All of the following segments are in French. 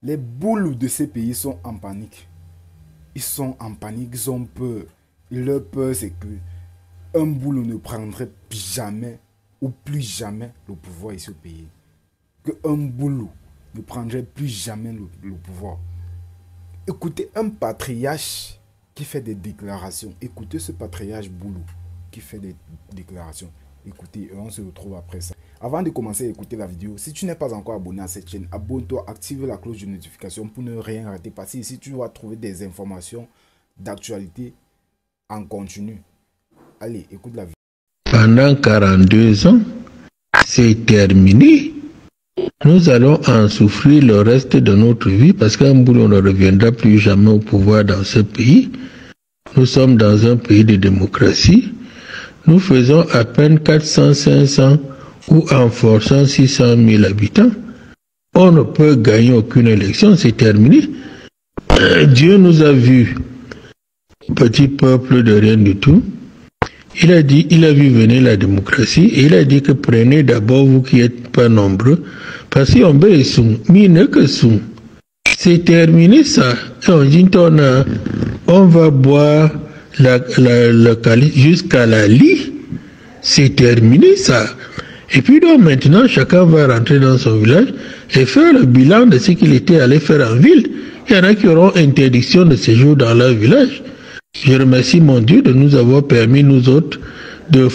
Les boules de ces pays sont en panique. Ils sont en panique, ils ont peur. Et leur peur, c'est que un boulot ne prendrait jamais ou plus jamais le pouvoir ici au pays. Que un boulot ne prendrait plus jamais le pouvoir. Écoutez un patriarche qui fait des déclarations. Écoutez ce patriarche boulot qui fait des déclarations. Écoutez, on se retrouve après ça. Avant de commencer à écouter la vidéo, si tu n'es pas encore abonné à cette chaîne, abonne-toi, active la cloche de notification pour ne rien rater. Parce que ici, tu vas trouver des informations d'actualité en continu. Allez, écoute la vidéo. Pendant 42 ans, c'est terminé. Nous allons en souffrir le reste de notre vie parce qu'un boulot ne reviendra plus jamais au pouvoir dans ce pays. Nous sommes dans un pays de démocratie. Nous faisons à peine 400-500 ou en forçant 600 000 habitants. On ne peut gagner aucune élection, c'est terminé. Dieu nous a vus, petit peuple de rien du tout. Il a vu venir la démocratie et il a dit que prenez d'abord vous qui n'êtes pas nombreux, parce qu'on veut que c'est terminé ça. On va boire le calice jusqu'à la lit. C'est terminé ça. Et puis donc maintenant, chacun va rentrer dans son village et faire le bilan de ce qu'il était allé faire en ville. Il y en a qui auront interdiction de séjour dans leur village. Je remercie mon Dieu de nous avoir permis, nous autres, de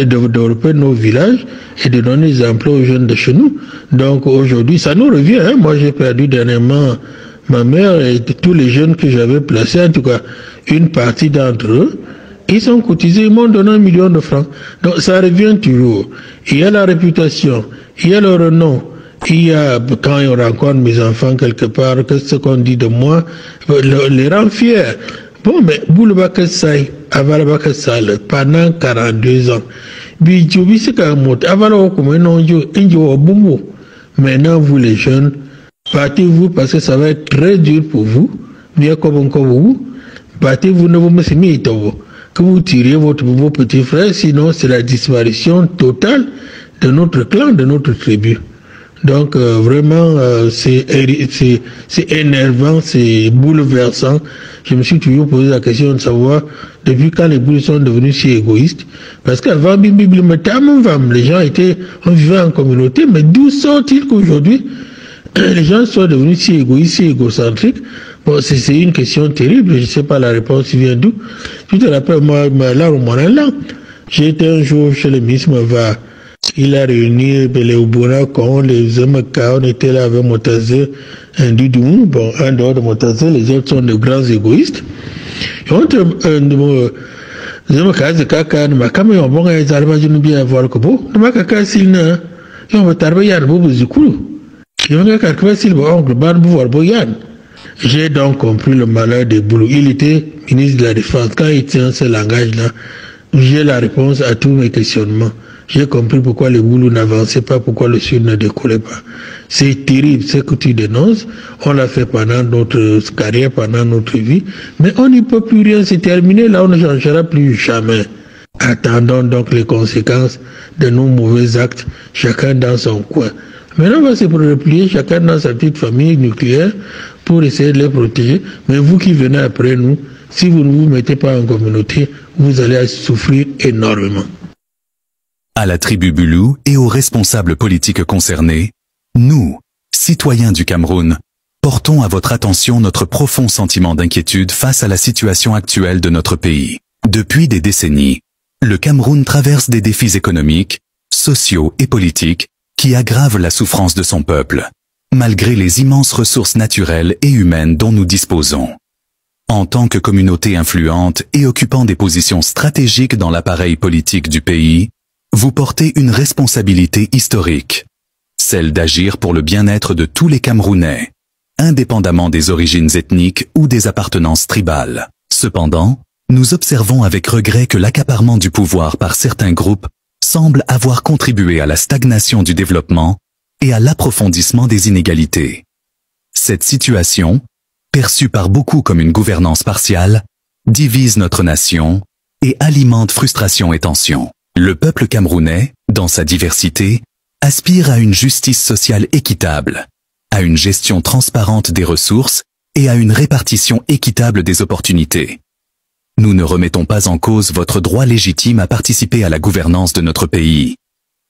développer nos villages et de donner des emplois aux jeunes de chez nous. Donc aujourd'hui, ça nous revient. Hein? Moi, j'ai perdu dernièrement ma mère et tous les jeunes que j'avais placés, en tout cas une partie d'entre eux. Ils sont cotisés, ils m'ont donné 1 million de francs. Donc ça revient toujours. Il y a la réputation, il y a le renom. Il y a, quand on rencontre mes enfants quelque part, que ce qu'on dit de moi les rend fiers. Bon, mais Boulebakassai, Avalabakassal, pendant 42 ans, maintenant vous les jeunes, partez-vous parce que ça va être très dur pour vous, bien comme vous, partez-vous, ne vous mettez que vous tirez vos petits frères, sinon c'est la disparition totale de notre clan, de notre tribu. Donc vraiment, c'est énervant, c'est bouleversant. Je me suis toujours posé la question de savoir depuis quand les boules sont devenus si égoïstes. Parce qu'avant, les gens on vivait en communauté, mais d'où sont-ils qu'aujourd'hui les gens sont devenus si égoïstes, si égocentriques? Bon, c'est une question terrible, je ne sais pas la réponse vient d'où. Tu te rappelles, moi, là, j'ai été un jour chez le ministre Mava. Il a réuni les Oubona, les Zemaka, on était là avec Motazé, un Doudou, bon, en dehors de Motazé, les autres sont de grands égoïstes. Et on te, Zemaka, Zekaka, Makame, on va aller à la bien voir le Kobo, Makaka, Silna, et on va tarber Yann Bobo Zikulu. Et on va calculer s'il va oncle Ban Bouvard Boyan. J'ai donc compris le malheur des boulots. Il était ministre de la Défense. Quand il tient ce langage-là, j'ai la réponse à tous mes questionnements. J'ai compris pourquoi les boulots n'avançaient pas, pourquoi le Sud ne décollait pas. C'est terrible ce que tu dénonces. On l'a fait pendant notre carrière, pendant notre vie. Mais on n'y peut plus rien. C'est terminé. Là, on ne changera plus jamais. Attendons donc les conséquences de nos mauvais actes, chacun dans son coin. Maintenant, on va se replier, chacun dans sa petite famille nucléaire, pour essayer de les protéger. Mais vous qui venez après nous, si vous ne vous mettez pas en communauté, vous allez souffrir énormément. À la tribu Boulou et aux responsables politiques concernés, nous, citoyens du Cameroun, portons à votre attention notre profond sentiment d'inquiétude face à la situation actuelle de notre pays. Depuis des décennies, le Cameroun traverse des défis économiques, sociaux et politiques qui aggravent la souffrance de son peuple, malgré les immenses ressources naturelles et humaines dont nous disposons. En tant que communauté influente et occupant des positions stratégiques dans l'appareil politique du pays, vous portez une responsabilité historique, celle d'agir pour le bien-être de tous les Camerounais, indépendamment des origines ethniques ou des appartenances tribales. Cependant, nous observons avec regret que l'accaparement du pouvoir par certains groupes semble avoir contribué à la stagnation du développement et à l'approfondissement des inégalités. Cette situation, perçue par beaucoup comme une gouvernance partiale, divise notre nation et alimente frustration et tension. Le peuple camerounais, dans sa diversité, aspire à une justice sociale équitable, à une gestion transparente des ressources et à une répartition équitable des opportunités. Nous ne remettons pas en cause votre droit légitime à participer à la gouvernance de notre pays.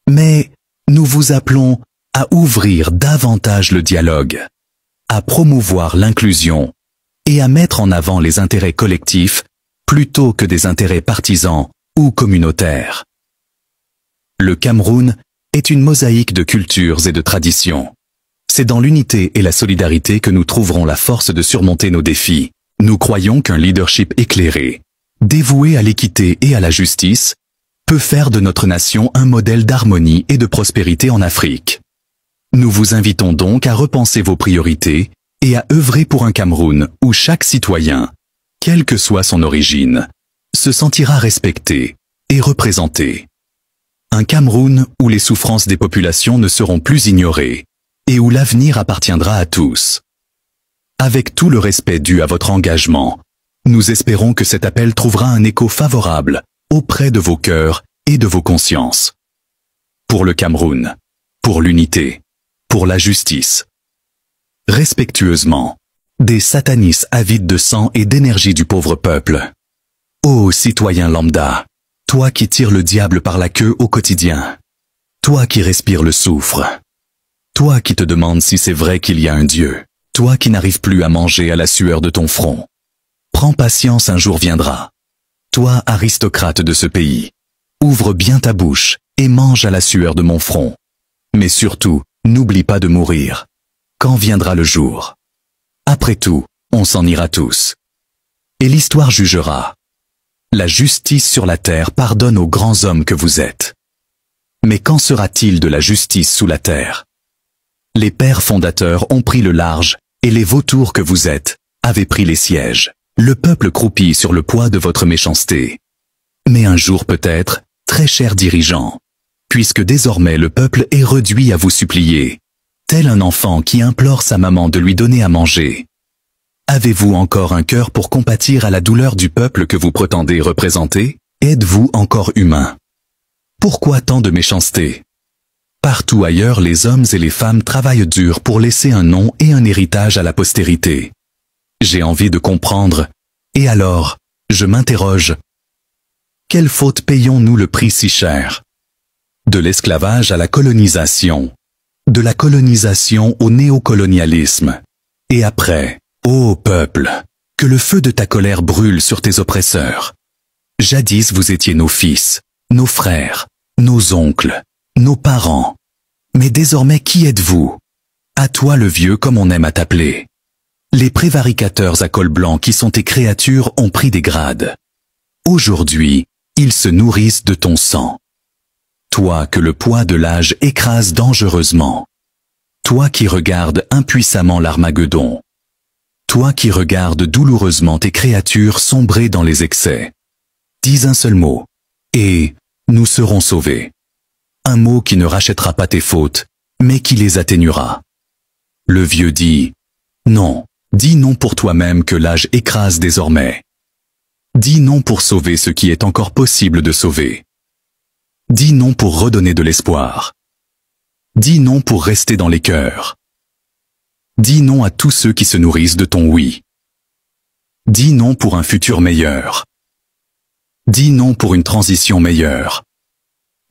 Mais nous vous appelons à ouvrir davantage le dialogue, à promouvoir l'inclusion et à mettre en avant les intérêts collectifs plutôt que des intérêts partisans ou communautaires. Le Cameroun est une mosaïque de cultures et de traditions. C'est dans l'unité et la solidarité que nous trouverons la force de surmonter nos défis. Nous croyons qu'un leadership éclairé, dévoué à l'équité et à la justice, peut faire de notre nation un modèle d'harmonie et de prospérité en Afrique. Nous vous invitons donc à repenser vos priorités et à œuvrer pour un Cameroun où chaque citoyen, quelle que soit son origine, se sentira respecté et représenté. Un Cameroun où les souffrances des populations ne seront plus ignorées et où l'avenir appartiendra à tous. Avec tout le respect dû à votre engagement, nous espérons que cet appel trouvera un écho favorable auprès de vos cœurs et de vos consciences. Pour le Cameroun, pour l'unité, pour la justice. Respectueusement, des satanis avides de sang et d'énergie du pauvre peuple. Ô citoyen lambda, toi qui tires le diable par la queue au quotidien, toi qui respires le soufre, toi qui te demandes si c'est vrai qu'il y a un Dieu, toi qui n'arrives plus à manger à la sueur de ton front. Prends patience, un jour viendra. Toi, aristocrate de ce pays, ouvre bien ta bouche et mange à la sueur de mon front. Mais surtout, n'oublie pas de mourir. Quand viendra le jour? Après tout, on s'en ira tous. Et l'histoire jugera. La justice sur la terre pardonne aux grands hommes que vous êtes. Mais qu'en sera-t-il de la justice sous la terre? Les pères fondateurs ont pris le large, et les vautours que vous êtes avaient pris les sièges. Le peuple croupit sur le poids de votre méchanceté. Mais un jour peut-être, très chers dirigeants, puisque désormais le peuple est réduit à vous supplier, tel un enfant qui implore sa maman de lui donner à manger. Avez-vous encore un cœur pour compatir à la douleur du peuple que vous prétendez représenter? Êtes-vous encore humain? Pourquoi tant de méchanceté? Partout ailleurs, les hommes et les femmes travaillent dur pour laisser un nom et un héritage à la postérité. J'ai envie de comprendre, et alors, je m'interroge. Quelle faute payons-nous le prix si cher? De l'esclavage à la colonisation, de la colonisation au néocolonialisme, et après, ô peuple, que le feu de ta colère brûle sur tes oppresseurs. Jadis vous étiez nos fils, nos frères, nos oncles, nos parents. Mais désormais qui êtes-vous? À toi le vieux comme on aime à t'appeler. Les prévaricateurs à col blanc qui sont tes créatures ont pris des grades. Aujourd'hui, ils se nourrissent de ton sang. Toi que le poids de l'âge écrase dangereusement. Toi qui regardes impuissamment l'Armageddon. Toi qui regardes douloureusement tes créatures sombrer dans les excès. Dis un seul mot, et nous serons sauvés. Un mot qui ne rachètera pas tes fautes, mais qui les atténuera. Le vieux dit, non. Dis non pour toi-même que l'âge écrase désormais. Dis non pour sauver ce qui est encore possible de sauver. Dis non pour redonner de l'espoir. Dis non pour rester dans les cœurs. Dis non à tous ceux qui se nourrissent de ton oui. Dis non pour un futur meilleur. Dis non pour une transition meilleure.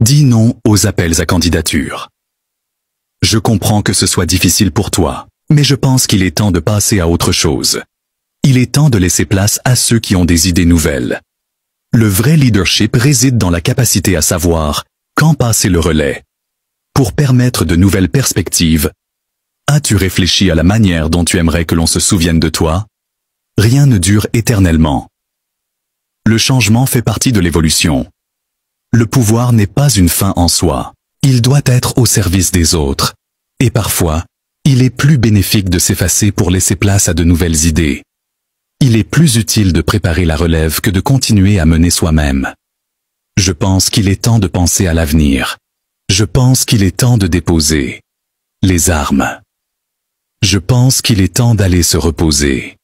Dis non aux appels à candidature. Je comprends que ce soit difficile pour toi. Mais je pense qu'il est temps de passer à autre chose. Il est temps de laisser place à ceux qui ont des idées nouvelles. Le vrai leadership réside dans la capacité à savoir quand passer le relais. Pour permettre de nouvelles perspectives. As-tu réfléchi à la manière dont tu aimerais que l'on se souvienne de toi? Rien ne dure éternellement. Le changement fait partie de l'évolution. Le pouvoir n'est pas une fin en soi. Il doit être au service des autres. Et parfois, il est plus bénéfique de s'effacer pour laisser place à de nouvelles idées. Il est plus utile de préparer la relève que de continuer à mener soi-même. Je pense qu'il est temps de penser à l'avenir. Je pense qu'il est temps de déposer les armes. Je pense qu'il est temps d'aller se reposer.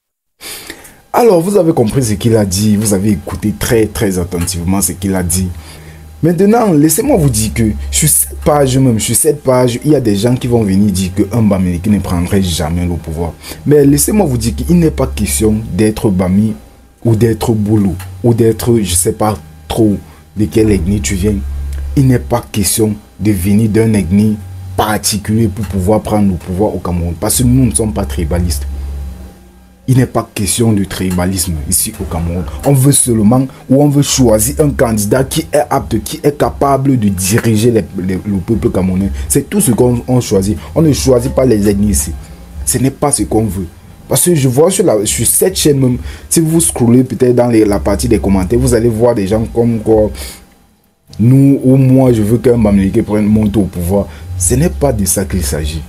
Alors, vous avez compris ce qu'il a dit, vous avez écouté très attentivement ce qu'il a dit. Maintenant, laissez-moi vous dire que sur cette page même, sur cette page, il y a des gens qui vont venir dire qu'un Bamileke qui ne prendrait jamais le pouvoir. Mais laissez-moi vous dire qu'il n'est pas question d'être Bami ou d'être Boulou ou d'être, je ne sais pas trop de quelle ethnie tu viens. Il n'est pas question de venir d'un ethnie particulier pour pouvoir prendre le pouvoir au Cameroun. Parce que nous ne sommes pas tribalistes. Il n'est pas question de tribalisme ici au Cameroun. On veut seulement, ou on veut choisir un candidat qui est apte, qui est capable de diriger le peuple camerounais. C'est tout ce qu'on choisit. On ne choisit pas les ethnies ici. Ce n'est pas ce qu'on veut. Parce que je vois sur cette chaîne même, si vous scrollez peut-être dans la partie des commentaires, vous allez voir des gens comme quoi, nous ou moi, je veux qu'un Bamileke monte au pouvoir. Ce n'est pas de ça qu'il s'agit.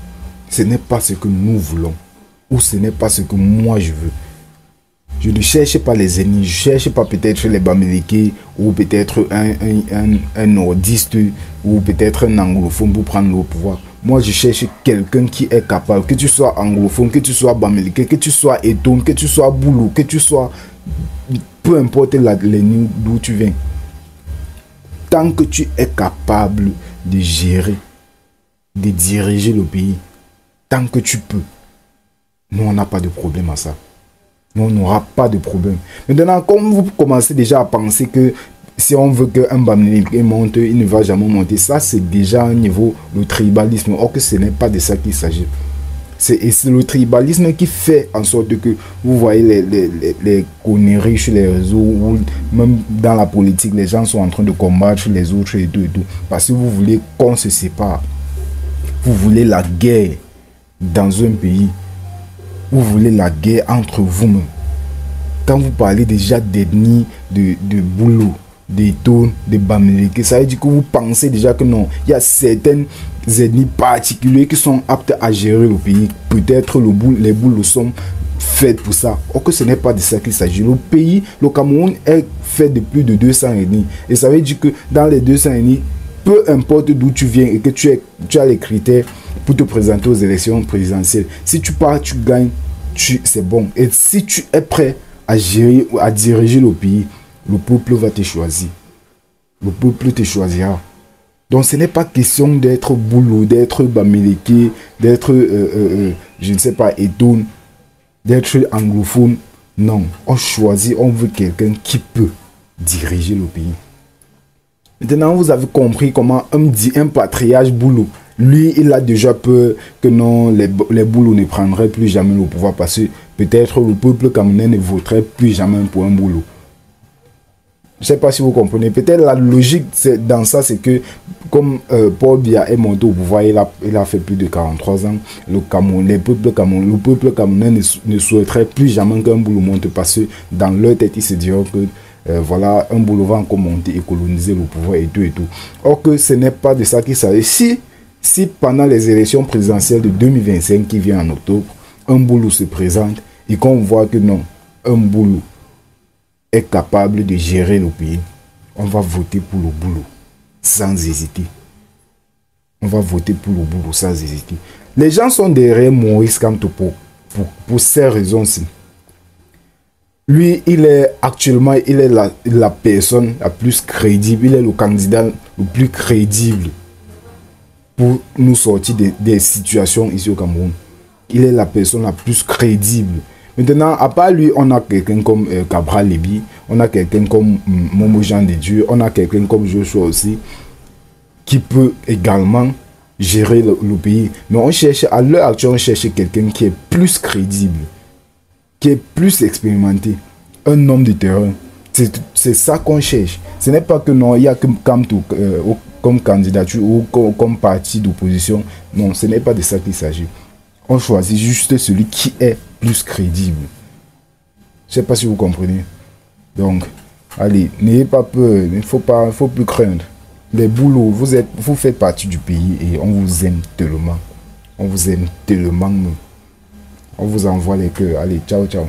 Ce n'est pas ce que nous voulons. Ou ce n'est pas ce que moi je veux. Je ne cherche pas les ennemis, je ne cherche pas peut-être les Bamileke ou peut-être un nordiste ou peut-être un anglophone pour prendre le pouvoir. Moi je cherche quelqu'un qui est capable, que tu sois anglophone, que tu sois Bamileke, que tu sois Eton, que tu sois Boulou, que tu sois, peu importe l'ennemi d'où tu viens. Tant que tu es capable de gérer, de diriger le pays, tant que tu peux, nous, on n'a pas de problème à ça. Nous, on n'aura pas de problème. Maintenant, comme vous commencez déjà à penser que si on veut qu'un Bamileke monte, il ne va jamais monter, ça, c'est déjà un niveau de tribalisme. Or que ce n'est pas de ça qu'il s'agit. C'est le tribalisme qui fait en sorte que vous voyez les conneries sur les réseaux, ou même dans la politique, les gens sont en train de combattre les autres et tout et tout. Parce que vous voulez qu'on se sépare. Vous voulez la guerre dans un pays. Vous voulez la guerre entre vous-même. Quand vous parlez déjà d'ethnie, de Boulou, d'Eton, de Bamileke, ça veut dire que vous pensez déjà que non, il y a certaines ethnies particulières qui sont aptes à gérer le pays. Peut-être les Boulous sont faites pour ça. Or que ce n'est pas de ça qu'il s'agit. Le pays, le Cameroun est fait de plus de 200 ethnies. Et ça veut dire que dans les 200 ethnies, peu importe d'où tu viens et que tu as les critères pour te présenter aux élections présidentielles. Si tu pars, tu gagnes, c'est bon. Et si tu es prêt à gérer, à diriger le pays, le peuple va te choisir. Le peuple te choisira. Donc ce n'est pas question d'être Boulou, d'être Bamileke, d'être, je ne sais pas, Eton, d'être anglophone. Non, on choisit, on veut quelqu'un qui peut diriger le pays. Maintenant, vous avez compris comment un patriarche Boulou, lui, il a déjà peur que non, les Boulous ne prendraient plus jamais le pouvoir parce que peut-être le peuple camerounais ne voterait plus jamais pour un Boulou. Je ne sais pas si vous comprenez. Peut-être la logique dans ça, c'est que comme Paul Biya est monté au pouvoir, il a fait plus de 43 ans, le peuple camerounais ne souhaiterait plus jamais qu'un Boulou monte parce que dans leur tête, ils se diront que voilà, un Boulou va encore monter et coloniser le pouvoir et tout et tout. Or que ce n'est pas de ça qu'il s'agit. Si pendant les élections présidentielles de 2025 qui viennent en octobre, un Boulou se présente et qu'on voit que non, un Boulou est capable de gérer le pays, on va voter pour le Boulou sans hésiter. On va voter pour le Boulou sans hésiter. Les gens sont derrière Maurice Kamto pour ces raisons-ci. Lui, il est actuellement la personne la plus crédible, il est le candidat le plus crédible pour nous sortir des situations ici au Cameroun. Il est la personne la plus crédible. Maintenant, à part lui, on a quelqu'un comme Cabral Lébi, on a quelqu'un comme Momo Jean de Dieu, on a quelqu'un comme Joshua aussi, qui peut également gérer le pays. Mais on cherche, à l'heure actuelle, on cherche quelqu'un qui est plus crédible, qui est plus expérimenté, un homme de terrain. C'est ça qu'on cherche. Ce n'est pas que non, il y a comme candidature ou comme parti d'opposition. Non, ce n'est pas de ça qu'il s'agit. On choisit juste celui qui est plus crédible. Je ne sais pas si vous comprenez. Donc, allez, n'ayez pas peur, il faut plus craindre. Les Boulous, vous faites partie du pays et on vous aime tellement. On vous aime tellement. On vous envoie les cœurs. Allez, ciao, ciao.